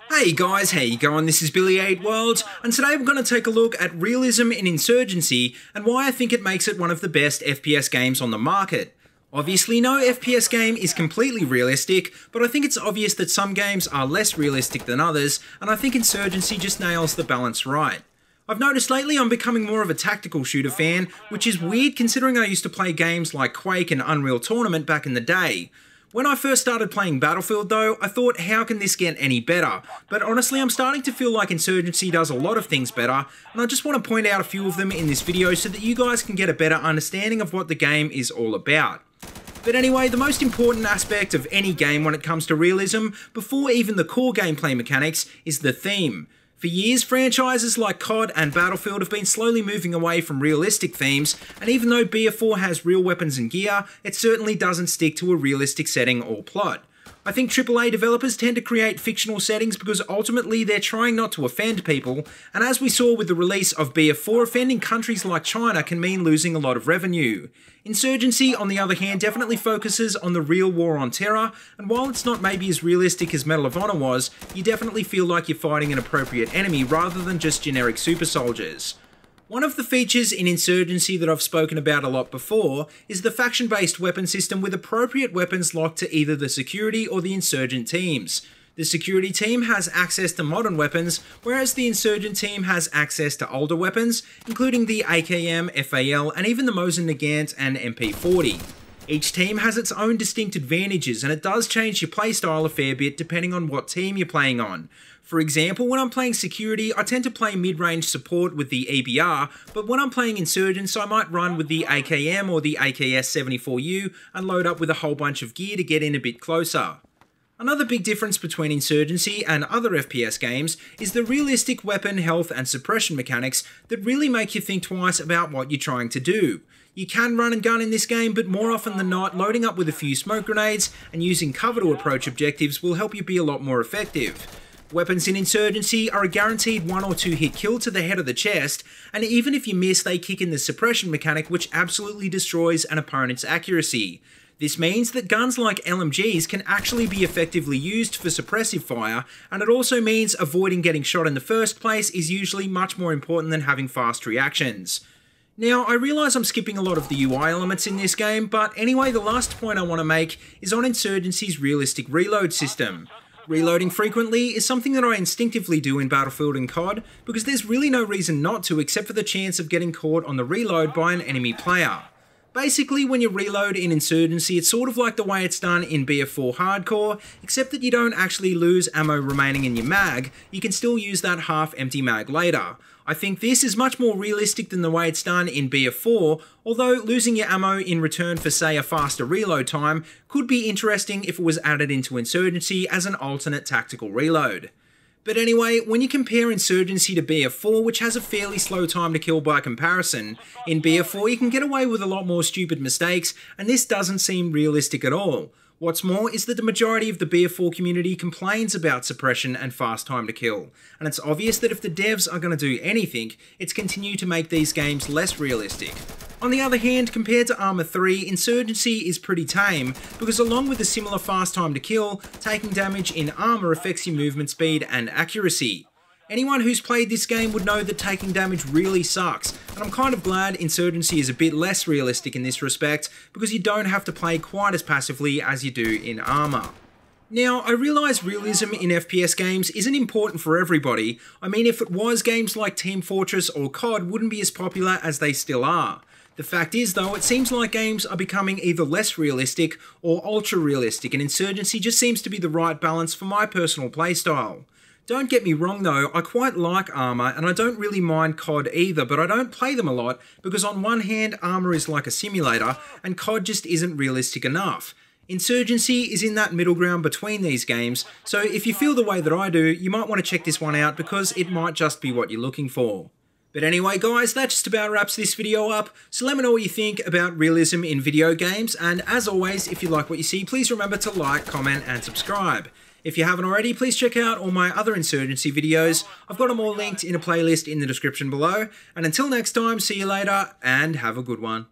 Hey guys, how you going? This is BillyEatWorld, and today we're going to take a look at Realism in Insurgency and why I think it makes it one of the best FPS games on the market. Obviously, no FPS game is completely realistic, but I think it's obvious that some games are less realistic than others, and I think Insurgency just nails the balance right. I've noticed lately I'm becoming more of a tactical shooter fan, which is weird considering I used to play games like Quake and Unreal Tournament back in the day. When I first started playing Battlefield though, I thought, how can this get any better? But honestly, I'm starting to feel like Insurgency does a lot of things better, and I just want to point out a few of them in this video so that you guys can get a better understanding of what the game is all about. But anyway, the most important aspect of any game when it comes to realism, before even the core gameplay mechanics, is the theme. For years, franchises like COD and Battlefield have been slowly moving away from realistic themes, and even though BF4 has real weapons and gear, it certainly doesn't stick to a realistic setting or plot. I think AAA developers tend to create fictional settings because ultimately they're trying not to offend people, and as we saw with the release of BF4, offending countries like China can mean losing a lot of revenue. Insurgency, on the other hand, definitely focuses on the real war on terror, and while it's not maybe as realistic as Medal of Honor was, you definitely feel like you're fighting an appropriate enemy rather than just generic super soldiers. One of the features in Insurgency that I've spoken about a lot before is the faction-based weapon system with appropriate weapons locked to either the security or the insurgent teams. The security team has access to modern weapons, whereas the insurgent team has access to older weapons, including the AKM, FAL, and even the Mosin Nagant and MP40. Each team has its own distinct advantages, and it does change your playstyle a fair bit depending on what team you're playing on. For example, when I'm playing security, I tend to play mid-range support with the EBR, but when I'm playing insurgents, I might run with the AKM or the AKS-74U and load up with a whole bunch of gear to get in a bit closer. Another big difference between Insurgency and other FPS games is the realistic weapon, health, and suppression mechanics that really make you think twice about what you're trying to do. You can run and gun in this game, but more often than not, loading up with a few smoke grenades and using cover to approach objectives will help you be a lot more effective. Weapons in Insurgency are a guaranteed 1 or 2 hit kill to the head of the chest, and even if you miss, they kick in the suppression mechanic, which absolutely destroys an opponent's accuracy. This means that guns like LMGs can actually be effectively used for suppressive fire, and it also means avoiding getting shot in the first place is usually much more important than having fast reactions. Now, I realise I'm skipping a lot of the UI elements in this game, but anyway, the last point I want to make is on Insurgency's realistic reload system. Reloading frequently is something that I instinctively do in Battlefield and COD, because there's really no reason not to except for the chance of getting caught on the reload by an enemy player. Basically, when you reload in Insurgency, it's sort of like the way it's done in BF4 Hardcore, except that you don't actually lose ammo remaining in your mag, you can still use that half-empty mag later. I think this is much more realistic than the way it's done in BF4, although losing your ammo in return for, say, a faster reload time could be interesting if it was added into Insurgency as an alternate tactical reload. But anyway, when you compare Insurgency to BF4, which has a fairly slow time to kill by comparison, in BF4 you can get away with a lot more stupid mistakes, and this doesn't seem realistic at all. What's more is that the majority of the BF4 community complains about suppression and fast time to kill, and it's obvious that if the devs are going to do anything, it's continue to make these games less realistic. On the other hand, compared to Arma 3, Insurgency is pretty tame, because along with a similar fast time to kill, taking damage in Arma affects your movement speed and accuracy. Anyone who's played this game would know that taking damage really sucks, and I'm kind of glad Insurgency is a bit less realistic in this respect, because you don't have to play quite as passively as you do in Arma. Now, I realise realism in FPS games isn't important for everybody. I mean, if it was, games like Team Fortress or COD wouldn't be as popular as they still are. The fact is though, it seems like games are becoming either less realistic or ultra realistic, and Insurgency just seems to be the right balance for my personal playstyle. Don't get me wrong though, I quite like Arma, and I don't really mind COD either, but I don't play them a lot because on one hand, Arma is like a simulator, and COD just isn't realistic enough. Insurgency is in that middle ground between these games, so if you feel the way that I do, you might want to check this one out because it might just be what you're looking for. But anyway guys, that just about wraps this video up, so let me know what you think about realism in video games, and as always, if you like what you see, please remember to like, comment, and subscribe. If you haven't already, please check out all my other Insurgency videos. I've got them all linked in a playlist in the description below. And until next time, see you later and have a good one.